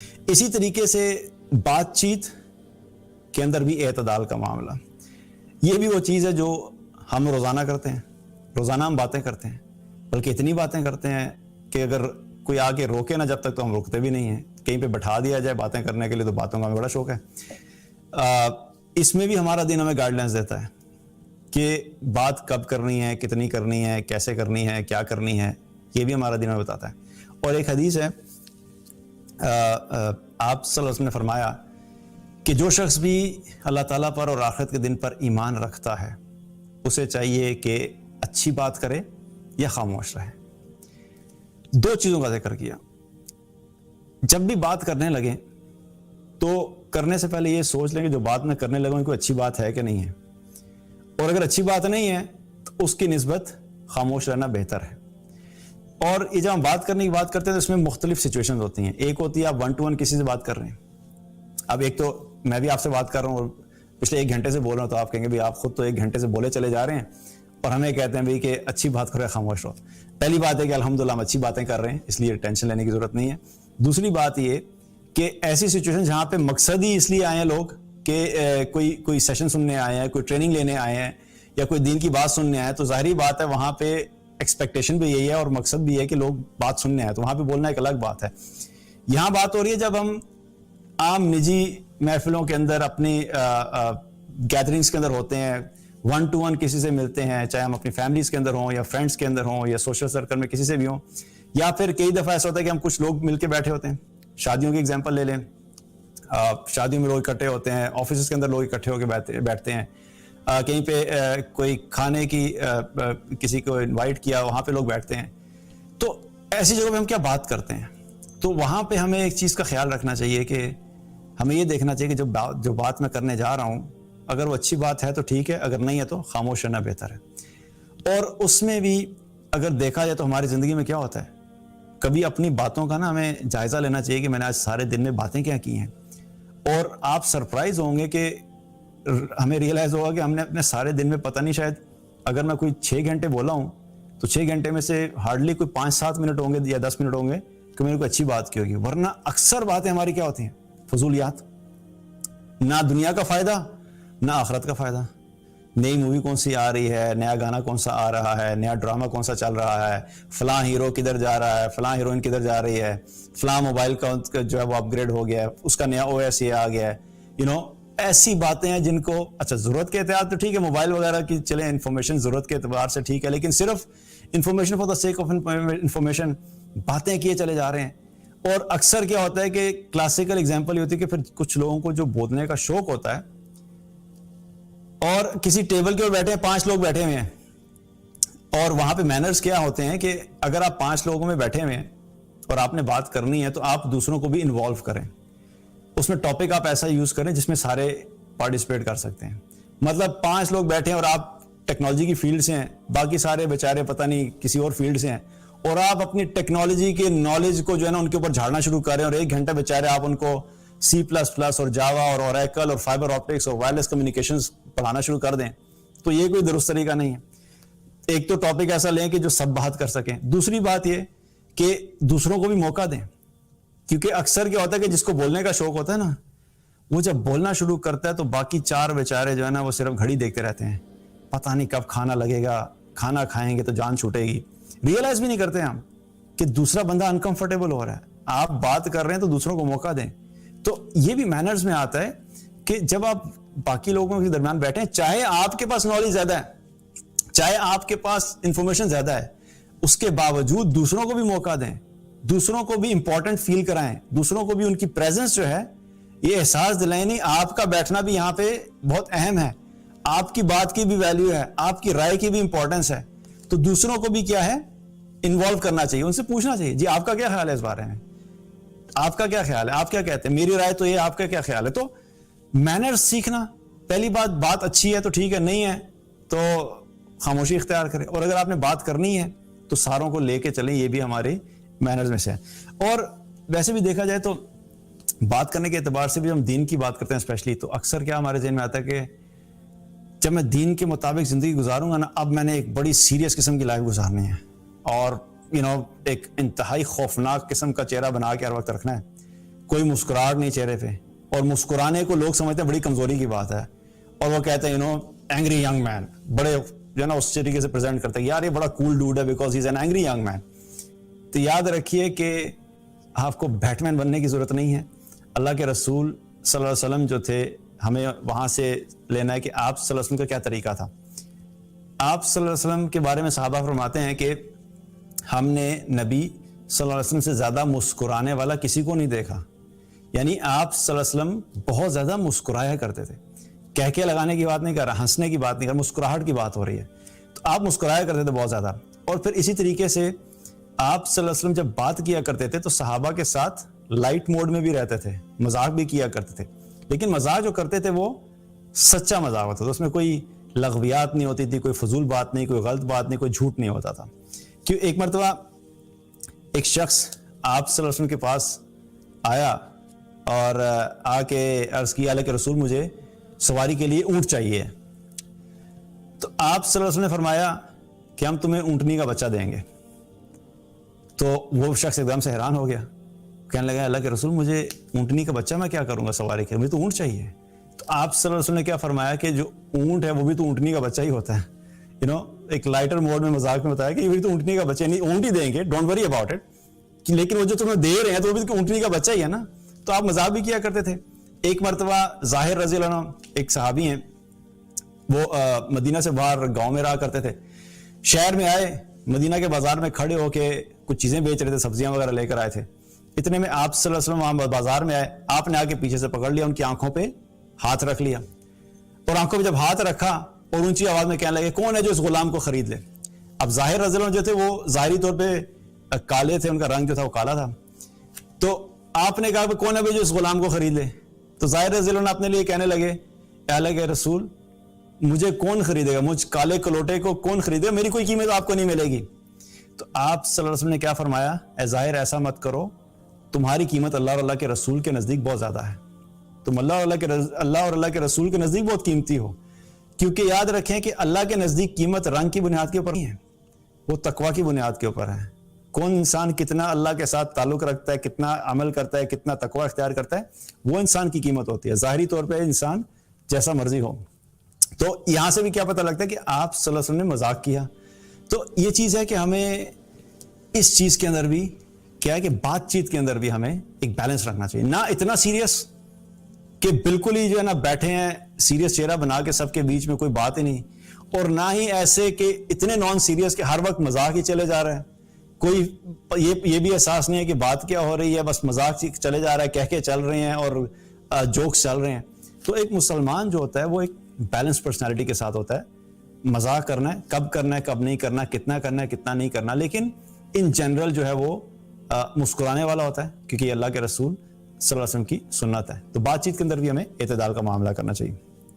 اسی طریقے سے بات چیت کے اندر بھی اعتدال کا معاملہ، یہ بھی وہ چیز ہے جو ہم روزانہ کرتے ہیں. روزانہ ہم باتیں کرتے ہیں، بلکہ اتنی باتیں کرتے ہیں کہ اگر کوئی آ کے روکے نہ جب تک تو ہم روکتے بھی نہیں ہیں. کہیں پہ بٹھا دیا جائے باتیں کرنے کے لیے تو باتوں کا ہمیں بڑا شوق ہے. اس میں بھی ہمارا دین ہمیں گائیڈ لائنس دیتا ہے کہ بات کب کرنی ہے، کتنی کرنی ہے، کیسے کرنی ہے، کیا کرنی ہے، یہ بھی ہمارا دین ہمیں بتاتا ہے. اور ایک حدیث ہے، آپ صلی اللہ علیہ وسلم نے فرمایا کہ جو شخص بھی اللہ تعالیٰ پر اور آخرت کے دن پر ایمان رکھتا ہے اسے چاہیے کہ اچھی بات کرے یا خاموش رہے. دو چیزوں کا ذکر کیا. جب بھی بات کرنے لگیں تو کرنے سے پہلے یہ سوچ لیں کہ جو بات میں کرنے لگوں کوئی اچھی بات ہے کہ نہیں ہے، اور اگر اچھی بات نہیں ہے تو اس کی نسبت خاموش رہنا بہتر ہے. اور یہ جب ہم بات کرنے کی بات کرتے ہیں تو اس میں مختلف سچویشن ہوتی ہیں. ایک ہوتی ہے آپ 1 to 1 کسی سے بات کر رہے ہیں. اب ایک تو میں بھی آپ سے بات کر رہا ہوں اور پچھلے 1 گھنٹے سے بول رہا ہوں، تو آپ کہیں گے بھی آپ خود تو 1 گھنٹے سے بولے چلے جا رہے ہیں اور ہمیں کہتے ہیں بھی کہ اچھی بات کرو یا خاموش رہو. پہلی بات ہے کہ الحمدللہ ہم اچھی باتیں کر رہے ہیں، اس لیے ٹینشن لینے کی ضرورت نہیں ہے. دوسری بات یہ کہ ایسی سچویشن جہاں پہ مقصد ہی اس لیے آئے ہیں لوگ کہ کوئی سیشن سننے آئے ہیں، کوئی ٹریننگ لینے آئے ہیں یا کوئی دین کی بات سننے آئے ہیں، تو ظاہری بات ہے وہاں پہ ایکسپیکٹیشن بھی یہی ہے اور مقصد بھی ہے کہ لوگ بات سننے آئے، تو وہاں پہ بولنا ایک الگ بات ہے. یہاں بات ہو رہی ہے جب ہم عام نجی محفلوں کے اندر اپنی گیدرنگز کے اندر ہوتے ہیں، 1 to 1 کسی سے ملتے ہیں، چاہے ہم اپنی فیملیز کے اندر ہوں یا فرینڈس کے اندر ہوں یا سوشل سرکل میں کسی سے بھی ہوں، یا پھر کئی دفعہ ایسا ہوتا ہے کہ ہم کچھ لوگ مل کے بیٹھے ہوتے ہیں. شادیوں کی اگزامپل لے لیں، شادیوں میں لوگ اکٹھے ہوتے ہیں، آفیسز کے اندر لوگ اکٹھے ہو کے بیٹھتے ہیں، کہیں پہ کوئی کھانے کی کسی کو انوائٹ کیا وہاں پہ لوگ بیٹھتے ہیں. تو ایسی جگہ پہ ہم کیا بات کرتے ہیں؟ تو وہاں پہ ہمیں ایک چیز کا خیال رکھنا چاہیے کہ ہمیں یہ دیکھنا چاہیے کہ جو بات میں کرنے جا رہا ہوں اگر وہ اچھی بات ہے تو ٹھیک ہے، اگر نہیں ہے تو خاموش رہنا بہتر ہے. اور اس میں بھی اگر دیکھا جائے تو ہماری زندگی میں کیا ہوتا ہے، کبھی اپنی باتوں کا نا ہمیں جائزہ لینا چاہیے کہ میں نے آج سارے دن میں باتیں کیا کی ہیں. اور آپ سرپرائز ہوں گے کہ ہمیں ریئلائز ہوگا کہ ہم نے اپنے سارے دن میں پتہ نہیں، شاید اگر میں کوئی 6 گھنٹے بولا ہوں تو 6 گھنٹے میں سے ہارڈلی کوئی 5-7 منٹ ہوں گے یا 10 منٹ ہوں گے کہ میں نے کوئی اچھی بات کی ہوگی. ورنہ اکثر باتیں ہماری کیا ہوتی ہیں؟ فضولیات. نہ دنیا کا فائدہ نہ آخرت کا فائدہ. نئی مووی کون سی آ رہی ہے، نیا گانا کون سا آ رہا ہے، نیا ڈرامہ کون سا چل رہا ہے، فلاں ہیرو کدھر جا رہا ہے، فلاں ہیروئن کدھر جا رہی ہے، فلاں موبائل کا جو ہے وہ اپ گریڈ ہو گیا ہے، اس کا نیا OS یہ آ گیا ہے. ایسی باتیں ہیں جن کو اچھا ضرورت کے اعتبار تو ٹھیک ہے، موبائل وغیرہ کی چلیں انفارمیشن ضرورت کے اعتبار سے ٹھیک ہے، لیکن صرف information for the sake of information باتیں کیے چلے جا رہے ہیں. اور اکثر کیا ہوتا ہے کہ کلاسیکل ایگزامپل یہ ہوتی ہے کہ پھر کچھ لوگوں کو جو بولنے کا شوق ہوتا ہے اور کسی ٹیبل کے اوپر بیٹھے ہیں، 5 لوگ بیٹھے ہوئے ہیں، اور وہاں پہ مینرز کیا ہوتے ہیں کہ اگر آپ 5 لوگوں میں بیٹھے ہوئے ہیں اور آپ نے بات کرنی ہے تو آپ دوسروں کو بھی انوالو کریں. اس میں ٹاپک آپ ایسا یوز کریں جس میں سارے پارٹیسپیٹ کر سکتے ہیں. مطلب 5 لوگ بیٹھے ہیں اور آپ ٹیکنالوجی کی فیلڈ سے ہیں، باقی سارے بیچارے پتہ نہیں کسی اور فیلڈ سے ہیں، اور آپ اپنی ٹیکنالوجی کے نالج کو جو ہے نا ان کے اوپر جھاڑنا شروع کر رہے ہیں، اور 1 گھنٹہ بیچارے آپ ان کو C++ اور جاوا اور اوریکل اور فائبر آپٹکس اور وائرلیس کمیونیکیشنز پڑھانا شروع کر دیں تو یہ کوئی درست طریقہ نہیں ہے. ایک تو ٹاپک ایسا لیں کہ جو سب بات کر سکیں. دوسری بات یہ کہ دوسروں کو بھی موقع دیں، کیونکہ اکثر کیا ہوتا ہے کہ جس کو بولنے کا شوق ہوتا ہے نا، وہ جب بولنا شروع کرتا ہے تو باقی 4 بیچارے جو ہے نا وہ صرف گھڑی دیکھتے رہتے ہیں، پتہ نہیں کب کھانا لگے گا، کھانا کھائیں گے تو جان چھوٹے گی. ریئلائز بھی نہیں کرتے ہم کہ دوسرا بندہ انکمفرٹیبل ہو رہا ہے. آپ بات کر رہے ہیں تو دوسروں کو موقع دیں. تو یہ بھی مینرز میں آتا ہے کہ جب آپ باقی لوگوں کے درمیان بیٹھیں، چاہے آپ کے پاس نالج زیادہ ہے، چاہے آپ کے پاس انفارمیشن زیادہ ہے، اس کے باوجود دوسروں کو بھی موقع دیں، دوسروں کو بھی امپورٹنٹ فیل کرائیں، دوسروں کو بھی ان کی پریزنس جو ہے یہ احساس دلائیں. نہیں، آپ کا بیٹھنا بھی یہاں پہ بہت اہم ہے، آپ کی بات کی بھی ویلیو ہے، آپ کی رائے کی بھی امپورٹنس ہے. تو دوسروں کو بھی کیا ہے انوالو کرنا چاہیے، ان سے پوچھنا چاہیے جی آپ کا کیا خیال ہے اس بارے میں، آپ کا کیا خیال ہے، آپ کیا کہتے ہیں، میری رائے تو یہ، آپ کا کیا خیال ہے. تو مینرز سیکھنا، پہلی بات اچھی ہے تو ٹھیک ہے، نہیں ہے تو خاموشی اختیار کریں، اور اگر آپ نے بات کرنی ہے تو ساروں کو لے کے چلیں. یہ بھی ہمارے مینرز میں سے ہے. اور ویسے بھی دیکھا جائے تو بات کرنے کے اعتبار سے بھی ہم دین کی بات کرتے ہیں اسپیشلی، تو اکثر کیا ہمارے ذہن میں آتا ہے کہ جب میں دین کے مطابق زندگی گزاروں گا نا، اب میں نے ایک بڑی سیریس قسم کی لائف گزارنی ہے اور ایک انتہائی خوفناک قسم کا چہرہ بنا کے ہر وقت رکھنا ہے. کوئی مسکراہٹ نہیں چہرے پہ, اور مسکرانے کو لوگ سمجھتے ہیں بڑی کمزوری کی بات ہے, اور وہ کہتے ہیں اینگری ینگ مین, بڑے جو ہے نا اس طریقے سے پریزنٹ کرتے ہیں یار یہ بڑا کول ڈوڈ ہے because he is an angry young man. تو یاد رکھیے کہ آپ کو بیٹ مین بننے کی ضرورت نہیں ہے. اللہ کے رسول صلی اللہ علیہ وسلم جو تھے, ہمیں وہاں سے لینا ہے کہ آپ صلی اللہ علیہ وسلم کا کیا طریقہ تھا. آپ صلی اللہ علیہ وسلم کے بارے میں صحابہ فرماتے ہیں کہ ہم نے نبی صلی اللہ علیہ وسلم سے زیادہ مسکرانے والا کسی کو نہیں دیکھا. یعنی آپ صلی اللہ علیہ وسلم بہت زیادہ مسکرایا کرتے تھے. کہہ کے لگانے کی بات نہیں کر رہا, ہنسنے کی بات نہیں کر رہا, مسکراہٹ کی بات ہو رہی ہے. تو آپ مسکرایا کرتے تھے بہت زیادہ. اور پھر اسی طریقے سے آپ صلی اللہ علیہ وسلم جب بات کیا کرتے تھے تو صحابہ کے ساتھ لائٹ موڈ میں بھی رہتے تھے, مذاق بھی کیا کرتے تھے, لیکن مذاق جو کرتے تھے وہ سچا مذاق ہوتا تھا, اس میں کوئی لغویات نہیں ہوتی تھی, کوئی فضول بات نہیں, کوئی غلط بات نہیں, کوئی جھوٹ نہیں ہوتا تھا. کیوں ایک مرتبہ ایک شخص آپ صلی اللہ علیہ وسلم کے پاس آیا اور آ کے عرض کیا اللہ کے رسول مجھے سواری کے لیے اونٹ چاہیے. تو آپ صلی اللہ علیہ وسلم نے فرمایا کہ ہم تمہیں اونٹنی کا بچہ دیں گے. تو وہ شخص ایک دم سے حیران ہو گیا, کہنے لگا اللہ کے رسول مجھے اونٹنی کا بچہ میں کیا کروں گا سواری کے, مجھے تو اونٹ چاہیے. تو آپ صلی اللہ علیہ وسلم نے کیا فرمایا کہ جو اونٹ ہے وہ بھی تو اونٹنی کا بچہ ہی ہوتا ہے. ایک لائٹر موڈ میں مذاق میں بتایا کہ یہ بھی تو اونٹنی کا بچہ, نہیں اونٹ ہی دیں گے, ڈونٹ وری اباؤٹ اٹ, لیکن وہ جو تمہیں دے رہے ہیں تو وہ بھی اونٹنی کا بچہ ہی ہے نا. تو آپ مذاق بھی کیا کرتے تھے. ایک مرتبہ ظاہر رضی اللہ عنہ ایک صحابی ہیں, وہ مدینہ سے باہر گاؤں میں رہا کرتے تھے, شہر میں آئے, مدینہ کے بازار میں کھڑے ہو کے کچھ چیزیں بیچ رہے تھے, سبزیاں وغیرہ لے کر آئے تھے. اتنے میں آپ صلی اللہ علیہ وسلم وہاں بازار میں آئے, آپ نے آ کے پیچھے سے پکڑ لیا, ان کی آنکھوں پہ ہاتھ رکھ لیا, اور آنکھوں پہ جب ہاتھ رکھا اور اونچی آواز میں کہنے لگے کون ہے جو اس غلام کو خرید لے. اب ظاہر رضی اللہ عنہ جو تھے وہ ظاہری طور پہ کالے تھے, ان کا رنگ جو تھا وہ کالا تھا. تو آپ نے کہا کہ کون ہے جو اس غلام کو خرید لے. تو ظاہر رضی اللہ عنہ اپنے لیے کہنے لگے اے اللہ کے رسول مجھے کون خریدے گا, مجھ کالے کلوٹے کو کون خریدے گا, میری کوئی قیمت آپ کو نہیں ملے گی. تو آپ صلی اللہ علیہ وسلم نے کیا فرمایا, اے ظاہر ایسا مت کرو, تمہاری قیمت اللہ اور اللہ کے رسول کے نزدیک بہت زیادہ ہے, تم اللہ اور اللہ کے رسول کے نزدیک بہت قیمتی ہو. کیونکہ یاد رکھیں کہ اللہ کے نزدیک قیمت رنگ کی بنیاد کے اوپر نہیں ہے, وہ تقوی کی بنیاد کے اوپر ہے. کون انسان کتنا اللہ کے ساتھ تعلق رکھتا ہے, کتنا عمل کرتا ہے, کتنا تقوی اختیار کرتا ہے, وہ انسان کی قیمت ہوتی ہے. ظاہری طور پہ انسان جیسا مرضی ہو. تو یہاں سے بھی کیا پتہ لگتا ہے کہ آپ صلی اللہ علیہ وسلم نے مذاق کیا. تو یہ چیز ہے کہ ہمیں اس چیز کے اندر بھی کیا ہے کہ بات چیت کے اندر بھی ہمیں ایک بیلنس رکھنا چاہیے. نہ اتنا سیریس کہ بالکل ہی جو ہے نا بیٹھے ہیں سیریس چہرہ بنا کے سب کے بیچ میں کوئی بات ہی نہیں, اور نہ ہی ایسے کہ اتنے نان سیریس کہ ہر وقت مذاق ہی چلے جا رہا ہے. کوئی یہ بھی احساس نہیں ہے کہ بات کیا ہو رہی ہے, بس مذاق چلے جا رہا ہے, کہہ کے چل رہے ہیں اور جوکس چل رہے ہیں. تو ایک مسلمان جو ہوتا ہے وہ ایک بیلنس پرسنالٹی کے ساتھ ہوتا ہے. مذاق کرنا ہے, کب نہیں کرنا, کتنا کرنا ہے, کتنا نہیں کرنا, لیکن ان جنرل جو ہے وہ مسکرانے والا ہوتا ہے, کیونکہ یہ اللہ کے رسول صلی اللہ علیہ وسلم کی سنت ہے. تو بات چیت کے اندر بھی ہمیں اعتدال کا معاملہ کرنا چاہیے.